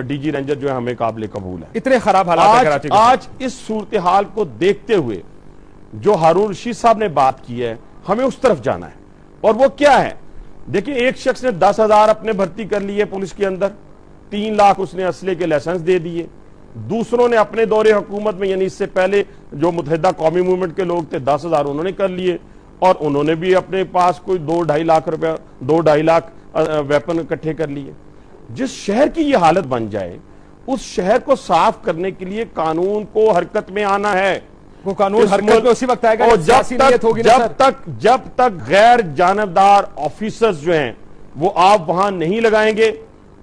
D G ranger جو ہے ہمیں قابل قبول ہے. اتنے خراب حالات ہیں کراچی کے. آج اس صورتحال کو دیکھتے ہوئے جو ہارون رشید صاحب نے بات کی ہے ہمیں اس طرف جانا ہے. اور وہ کیا ہے؟ دیکھیں ایک شخص نے 10,000 اپنے بھرتی کر لیے پولیس کے اندر, 3 لاکھ اس نے اسلحے کے لائسنس دے دیے. دوسروں نے اپنے دور حکومت میں یعنی اس سے پہلے جو متحدہ قومی موومنٹ کے لوگ تھے 10,000 انہوں نے کر لیے, اور انہوں نے بھی اپنے پاس کوئی 2-2.5 لاکھ روپے 2-2.5 لاکھ ویپن اکٹھے کر لیے. جس شہر کی یہ حالت بن جائے اس شہر کو صاف کرنے کے لیے قانون کو حرکت میں آنا ہے. وہ قانون حرکت میں اسی وقت آئے گا جب تک غیر جانبدار آفیسرز جو ہیں وہ آپ وہاں نہیں لگائیں گے,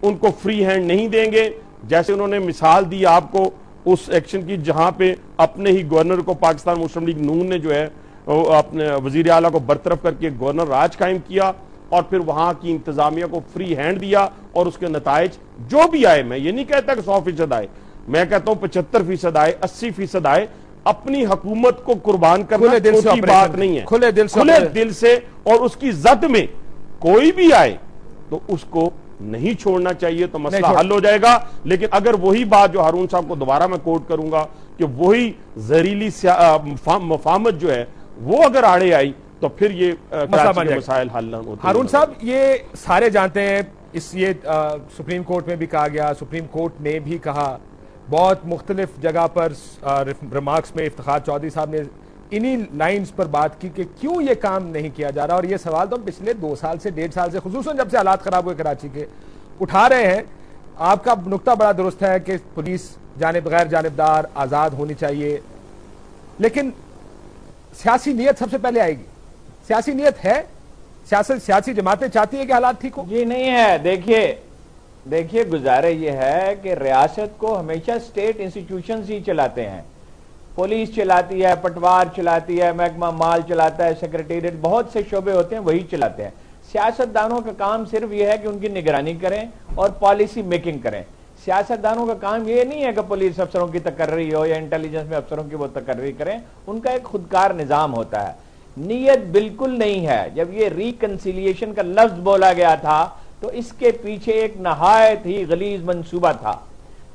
ان کو فری ہینڈ نہیں دیں گے. جیسے انہوں نے مثال دی آپ کو اس ایکشن کی جہاں پہ اپنے ہی گورنر کو پاکستان مسلم لیگ نون نے جو ہے اپنے وزیر اعلیٰ کو برطرف کر کے گورنر راج قائم کیا اور پھر وہاں کی انتظامیہ کو فری ہینڈ دیا, اور اس کے نتائج جو بھی آئے, میں یہ نہیں کہتا کہ 100% آئے, میں کہتا ہوں 75% آئے, 80% آئے, اپنی حکومت کو قربان کرنا چھوٹی بات نہیں ہے. کھلے دل سے اور اس کی زد میں کوئی بھی آئے تو اس کو نہیں چھوڑنا چاہیے, تو مسئلہ حل ہو جائے گا. لیکن اگر وہی بات جو ہارون صاحب کو دوبارہ میں کوٹ کروں گا کہ وہی زہریلی مفاہمت جو ہے وہ اگر آڑے آئی تو پھر یہ کراچی کے مسائل حل نہ ہوتے. ہارون صاحب یہ سارے جانتے ہیں, یہ سپریم کورٹ میں بھی کہا گیا, سپریم کورٹ نے بھی کہا, بہت مختلف جگہ پر ریمارکس میں افتخار چودھری صاحب نے انہی لائنز پر بات کی کہ کیوں یہ کام نہیں کیا جا رہا. اور یہ سوال تو ہم پچھلے 2 سال سے 1.5 سال سے خصوصاً جب سے حالات خراب ہوئے کراچی کے اٹھا رہے ہیں. آپ کا نقطہ بڑا درست ہے کہ پولیس غیر جانبدار آزاد ہونی چاہیے, لیکن سیاسی نیت سب سے پہلے آئے گی. سیاسی نیت ہے, سیاسی جماعتیں چاہتی ہیں کہ حالات ٹھیک ہو. جی نہیں ہے. دیکھیے گزارہ یہ ہے کہ ریاست کو ہمیشہ اسٹیٹ انسٹیٹیوشنز ہی چلاتے ہیں. پولیس چلاتی ہے, پٹوار چلاتی ہے, محکمہ مال چلاتا ہے, سیکریٹریٹ, بہت سے شعبے ہوتے ہیں وہی چلاتے ہیں. سیاستدانوں کا کام صرف یہ ہے کہ ان کی نگرانی کریں اور پالیسی میکنگ کریں. سیاستدانوں کا کام یہ نہیں ہے کہ پولیس افسروں کی تقرری ہو یا انٹیلیجنس میں افسروں کی وہ تقرری کریں. ان کا ایک خودکار نظام ہوتا ہے. نیت بالکل نہیں ہے. جب یہ ریکنسیلیشن کا لفظ بولا گیا تھا تو اس کے پیچھے ایک نہایت ہی غلیظ منصوبہ تھا.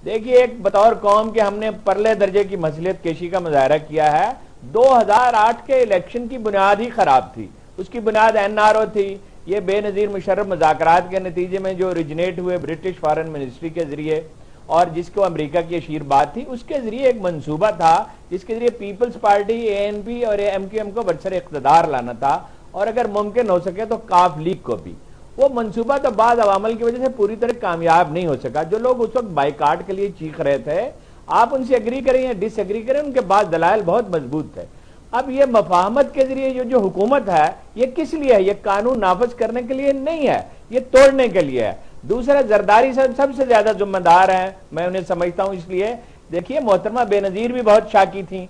دیکھیے ایک بطور قوم کے ہم نے پرلے درجے کی مصلحت کشی کا مظاہرہ کیا ہے. 2008 کے الیکشن کی بنیاد ہی خراب تھی. اس کی بنیاد NRO تھی. یہ بے نظیر مشرف مذاکرات کے نتیجے میں جو اوریجنیٹ ہوئے برٹش فارن منسٹری کے ذریعے اور جس کو امریکہ کی اشیر بات تھی, اس کے ذریعے ایک منصوبہ تھا جس کے ذریعے پیپلز پارٹی ANP اور MQM کو برسر اقتدار لانا تھا, اور اگر ممکن ہو سکے تو کاف لیگ کو بھی. وہ منصوبہ تو بعض عوامل کی وجہ سے پوری طرح کامیاب نہیں ہو سکا. جو لوگ اس وقت بائیکاٹ کے لیے چیخ رہے تھے, آپ ان سے ایگری کریں یا ڈس ایگری کریں, ان کے بعد دلائل بہت مضبوط تھے. اب یہ مفاہمت کے ذریعے جو حکومت ہے یہ کس لیے ہے؟ یہ قانون نافذ کرنے کے لیے نہیں ہے, یہ توڑنے کے لیے ہے. دوسرا زرداری صاحب سب سے زیادہ ذمہ دار ہیں, میں انہیں سمجھتا ہوں. اس لیے دیکھیے محترمہ بے نظیر بھی بہت شاکی تھیں,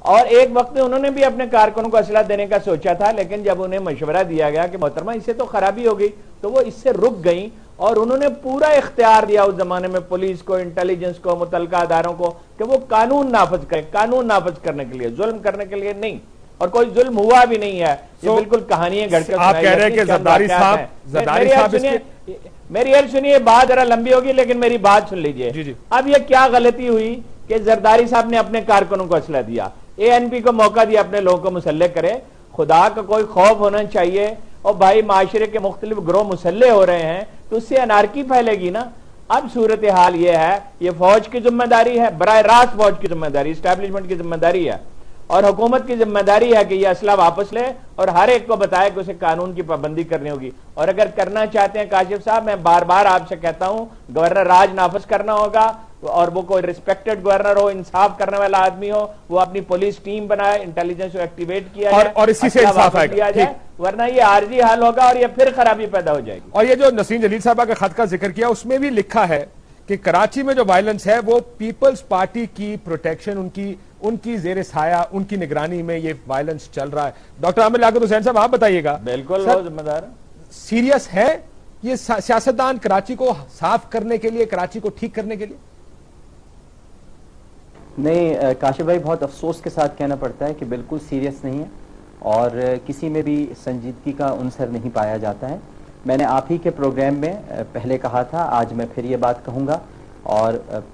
اور ایک وقت میں انہوں نے بھی اپنے کارکنوں کو اسلحہ دینے کا سوچا تھا, لیکن جب انہیں مشورہ دیا گیا کہ محترمہ اس سے تو خرابی ہو گئی, تو وہ اس سے رک گئیں, اور انہوں نے پورا اختیار دیا اس زمانے میں پولیس کو, انٹیلیجنس کو, متعلقہ اداروں کو کہ وہ قانون نافذ کریں. قانون نافذ کرنے کے لیے, ظلم کرنے کے لیے نہیں. اور کوئی ظلم ہوا بھی نہیں ہے. یہ بالکل کہانیاں گھڑ کر آپ کہہ رہے ہیں کہ زرداری صاحب میری عرض سنیے, بات ذرا لمبی ہوگی لیکن میری بات سن لیجئے. اب یہ کیا غلطی ہوئی کہ زرداری صاحب نے اپنے کارکنوں کو اسلحہ دیا, ANP کو موقع دیا اپنے لوگوں کو مسلح کرے. خدا کا کوئی خوف ہونا چاہیے. اور بھائی معاشرے کے مختلف گروہ مسلح ہو رہے ہیں تو اس سے انارکی پھیلے گی نا. اب صورتحال یہ ہے, یہ فوج کی ذمہ داری ہے, براہ راست فوج کی ذمہ داری, اسٹیبلشمنٹ کی ذمہ داری ہے, اور حکومت کی ذمہ داری ہے کہ یہ اسلحہ واپس لے اور ہر ایک کو بتائے کہ اسے قانون کی پابندی کرنی ہوگی. اور اگر کرنا چاہتے ہیں کاشف صاحب, میں بار بار آپ سے کہتا ہوں, گورنر راج نافذ کرنا ہوگا, اور وہ کوئی ریسپیکٹڈ گورنر ہو, انصاف کرنے والا آدمی ہو, وہ اپنی پولیس ٹیم بنائے, انٹیلیجنس کو ایکٹیویٹ کیا جائے, اور اسی سے انصاف آئے گا, ورنہ یہ عارضی حل ہوگا اور یہ پھر خرابی پیدا ہو جائے گی. اور یہ جو نسیم جلیل صاحبہ کا خط کا ذکر کیا, اس میں بھی لکھا ہے کہ کراچی میں جو وائلنس ہے وہ پیپلز پارٹی کی پروٹیکشن, ان کی زیر سایہ, ان کی نگرانی میں یہ وائلنس چل رہا ہے. ڈاکٹر عامر لیاقت حسین صاحب آپ بتائیے گا. بالکل وہ ذمہ دار سیریس ہے یہ سیاستدان کراچی کو صاف کرنے کے لیے, کراچی کو ٹھیک کرنے کے لیے؟ نہیں کاشف بھائی, بہت افسوس کے ساتھ کہنا پڑتا ہے کہ بالکل سیریس نہیں ہے, اور کسی میں بھی سنجیدگی کا عنصر نہیں پایا جاتا ہے. میں نے آپ ہی کے پروگرام میں پہلے کہا تھا, آج میں پھر یہ بات کہوں گا اور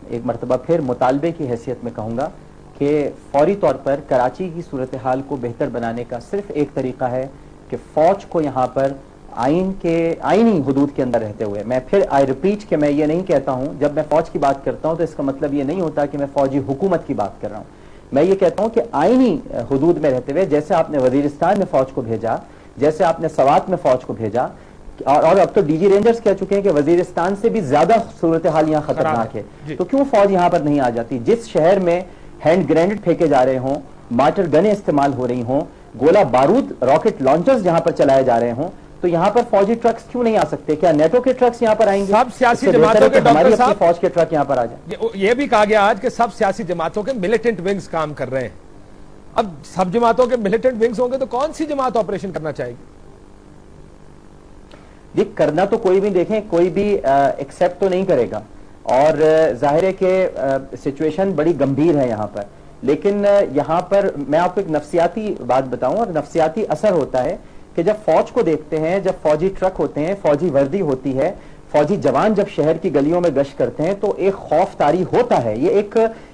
ایک مرتبہ پھر مطالبے کی حیثیت میں کہوں گا کہ فوری طور پر کراچی کی صورتحال کو بہتر بنانے کا صرف ایک طریقہ ہے کہ فوج کو یہاں پر آئینی حدود کے اندر رہتے ہوئے، میں پھر آئی ریپیٹ کہ میں یہ نہیں کہتا ہوں، جب میں فوج کی بات کرتا ہوں تو اس کا مطلب یہ نہیں ہوتا کہ میں فوجی حکومت کی بات کر رہا ہوں، میں یہ کہتا ہوں کہ آئینی حدود میں رہتے ہوئے، جیسے آپ نے وزیرستان میں فوج کو بھیجا، جیسے آپ نے سوات میں فوج کو بھیجا، اور اب تو ڈی جی رینجرز کہہ چکے ہیں کہ وزیرستان سے بھی زیادہ صورتحال یہاں خطرناک ہے، تو کیوں فوج یہاں پر نہیں آ جاتی؟ جس شہر میں ہینڈ گرینیڈ پھینکے جا رہے ہوں، مارٹر گنیں استعمال ہو رہی ہوں، گولہ بارود راکٹ لانچرز جہاں پر چلائے جا رہے ہوں، تو یہاں پر فوجی ٹرکس کیوں نہیں آ سکتے؟ کیا نیٹو کے ٹرکس یہاں پر آئیں گے؟ سب سیاسی جماعتوں کے ہماری اپنی فوج کے ٹرک یہاں پر آ جائیں۔ یہ بھی کہا گیا آج کہ سب سیاسی جماعتوں کے ملیٹنٹ ونگز کام کر رہے ہیں۔ اب سب جماعتوں کے ملیٹنٹ ونگز ہوں گے تو کون سی جماعت آپریشن کرنا چاہے گی؟ یہ کرنا تو کوئی بھی، دیکھیں کوئی بھی ایکسیپٹ تو نہیں کرے گا، اور ظاہر ہے کہ سچویشن بڑی گمبھیر ہے یہاں پر، لیکن یہاں پر میں آپ کو ایک نفسیاتی بات بتاؤں، اور نفسیاتی اثر ہوتا ہے کہ جب فوج کو دیکھتے ہیں، جب فوجی ٹرک ہوتے ہیں، فوجی وردی ہوتی ہے، فوجی جوان جب شہر کی گلیوں میں گشت کرتے ہیں تو ایک خوف طاری ہوتا ہے، یہ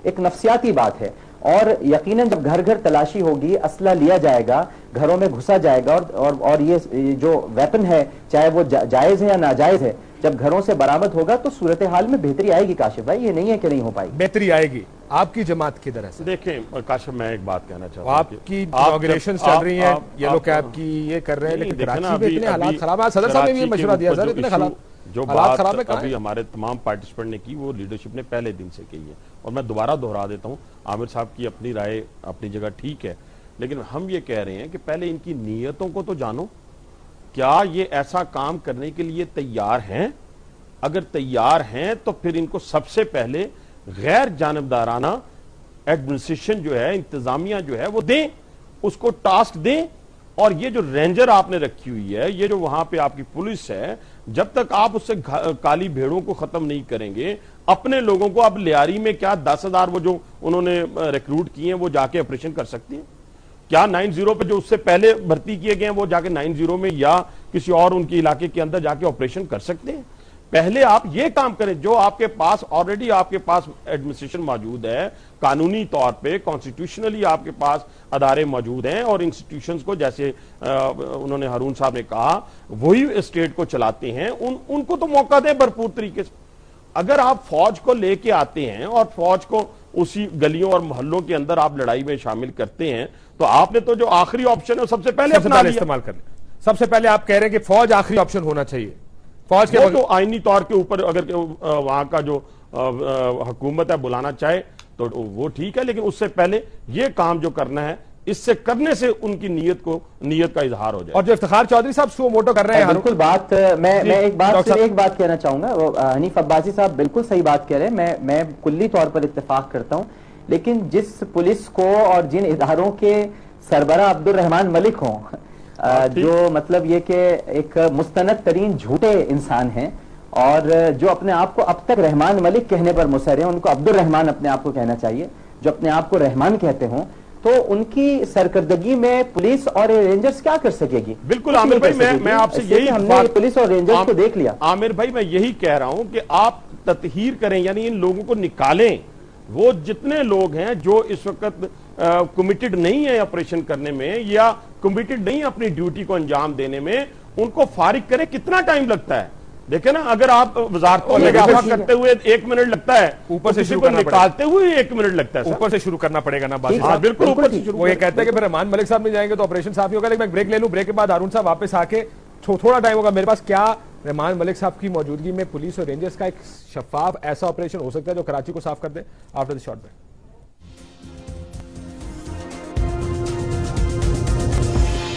ایک نفسیاتی بات ہے، اور یقیناً جب گھر گھر تلاشی ہوگی، اسلحہ لیا جائے گا، گھروں میں گھسا جائے گا، اور یہ جو ویپن ہے چاہے وہ جائز ہے یا ناجائز ہے، جب گھروں سے برآمد ہوگا تو صورتحال میں بہتری آئے گی۔ کاشف بھائی یہ نہیں ہے کہ نہیں ہو پائے گی، بہتری آئے گی۔ آپ کی جماعت کی طرح سے دیکھیں کاشف، میں ایک بات کہنا چاہتا ہوں، آپ کی انوگریشن چل رہی ہیں، یلو کیب کی یہ کر رہے ہیں، لیکن کراچی میں اتنے حالات خراب ہیں۔ صدر صاحب نے بھی مشورہ دیا سر، اتنے جو حالات خراب بات ہے، ابھی ہمارے تمام پارٹیسپینٹ نے کی وہ لیڈرشپ نے پہلے دن سے کی ہے، اور میں دوبارہ دہرا دیتا ہوں، عامر صاحب کی اپنی رائے اپنی جگہ ٹھیک ہے، لیکن ہم یہ کہہ رہے ہیں کہ پہلے ان کی نیتوں کو تو جانو، کیا یہ ایسا کام کرنے کے لیے تیار ہیں؟ اگر تیار ہیں تو پھر ان کو سب سے پہلے غیر جانبدارانہ ایڈمنسٹریشن جو ہے، انتظامیہ جو ہے وہ دیں، اس کو ٹاسک دیں، اور یہ جو رینجر آپ نے رکھی ہوئی ہے، یہ جو وہاں پہ آپ کی پولیس ہے، جب تک آپ اس سے کالی بھیڑوں کو ختم نہیں کریں گے، اپنے لوگوں کو اب لیاری میں کیا 10,000 وہ جو انہوں نے ریکروٹ کیے ہیں وہ جا کے آپریشن کر سکتے ہیں؟ کیا 90 پہ جو اس سے پہلے بھرتی کیے گئے ہیں وہ جا کے 90 میں یا کسی اور ان کے علاقے کے اندر جا کے آپریشن کر سکتے ہیں؟ پہلے آپ یہ کام کریں، جو آپ کے پاس آلریڈی آپ کے پاس ایڈمنسٹریشن موجود ہے، قانونی طور پہ کانسٹیٹیوشنلی آپ کے پاس ادارے موجود ہیں، اور انسٹیٹیوشنز کو جیسے انہوں نے ہارون صاحب نے کہا وہی اسٹیٹ کو چلاتے ہیں، ان کو تو موقع دیں بھرپور طریقے سے۔ اگر آپ فوج کو لے کے آتے ہیں اور فوج کو اسی گلیوں اور محلوں کے اندر آپ لڑائی میں شامل کرتے ہیں، تو آپ نے تو جو آخری آپشن ہے سب سے پہلے استعمال کر لیں۔ سب سے پہلے آپ کہہ رہے ہیں کہ فوج آخری آپشن ہونا چاہیے، فوج کے تو آئینی طور کے اوپر اگر وہاں کا جو حکومت ہے بلانا چاہے تو وہ ٹھیک ہے، لیکن اس سے پہلے یہ کام جو کرنا ہے، اس سے کرنے سے ان کی نیت کا اظہار ہو جائے۔ اور جو افتخار چودھری صاحب سو موٹو کر رہے ہیں، بالکل بات میں ایک بات کہنا چاہوں گا، حنیف عباسی صاحب بالکل صحیح بات کہہ رہے ہیں، میں کلی طور پر اتفاق کرتا ہوں، لیکن جس پولیس کو اور جن اداروں کے سربراہ عبد الرحمان ملک ہوں، جو مطلب یہ کہ ایک مستند ترین جھوٹے انسان ہیں، اور جو اپنے آپ کو اب تک رحمان ملک کہنے پر مصر ہیں، ان کو عبد الرحمان اپنے آپ کو کہنا چاہیے، جو اپنے آپ کو رحمان کہتے ہوں، تو ان کی سرکردگی میں پولیس اور رینجرز کیا کر سکے گی؟ بالکل عامر بھائی، میں آپ سے یہی ہم نے پولیس اور رینجرز کو دیکھ لیا۔ عامر بھائی میں یہی کہہ رہا ہوں کہ آپ تطہیر کریں، یعنی ان لوگوں کو نکالیں، وہ جتنے لوگ ہیں جو اس وقت کمیٹڈ نہیں ہیں آپریشن کرنے میں یا کمیٹڈ نہیں اپنی ڈیوٹی کو انجام دینے میں، ان کو فارغ کریں۔ کتنا ٹائم لگتا ہے؟ دیکھیں نا، اگر آپ وزارت کو کرتے ہوئے 1 منٹ لگتا ہے، اوپر سے شروع نکالتے ہوئے 1 منٹ لگتا ہے، اوپر سے شروع کرنا پڑے گا نا باسی ہاں صاحب۔ بالکل اوپر سے شروع۔ وہ یہ کہتے ہیں کہ پھر رحمان ملک صاحب نہیں جائیں گے تو آپریشن صاف ہی ہوگا، لیکن میں بریک لے لوں، بریک کے بعد ہارون صاحب واپس آ کے تھوڑا ٹائم ہوگا میرے پاس، کیا رحمان ملک صاحب کی موجودگی میں پولیس اور رینجرز کا ایک شفاف ایسا آپریشن ہو سکتا ہے جو کراچی کو صاف کر دے؟ After the short break.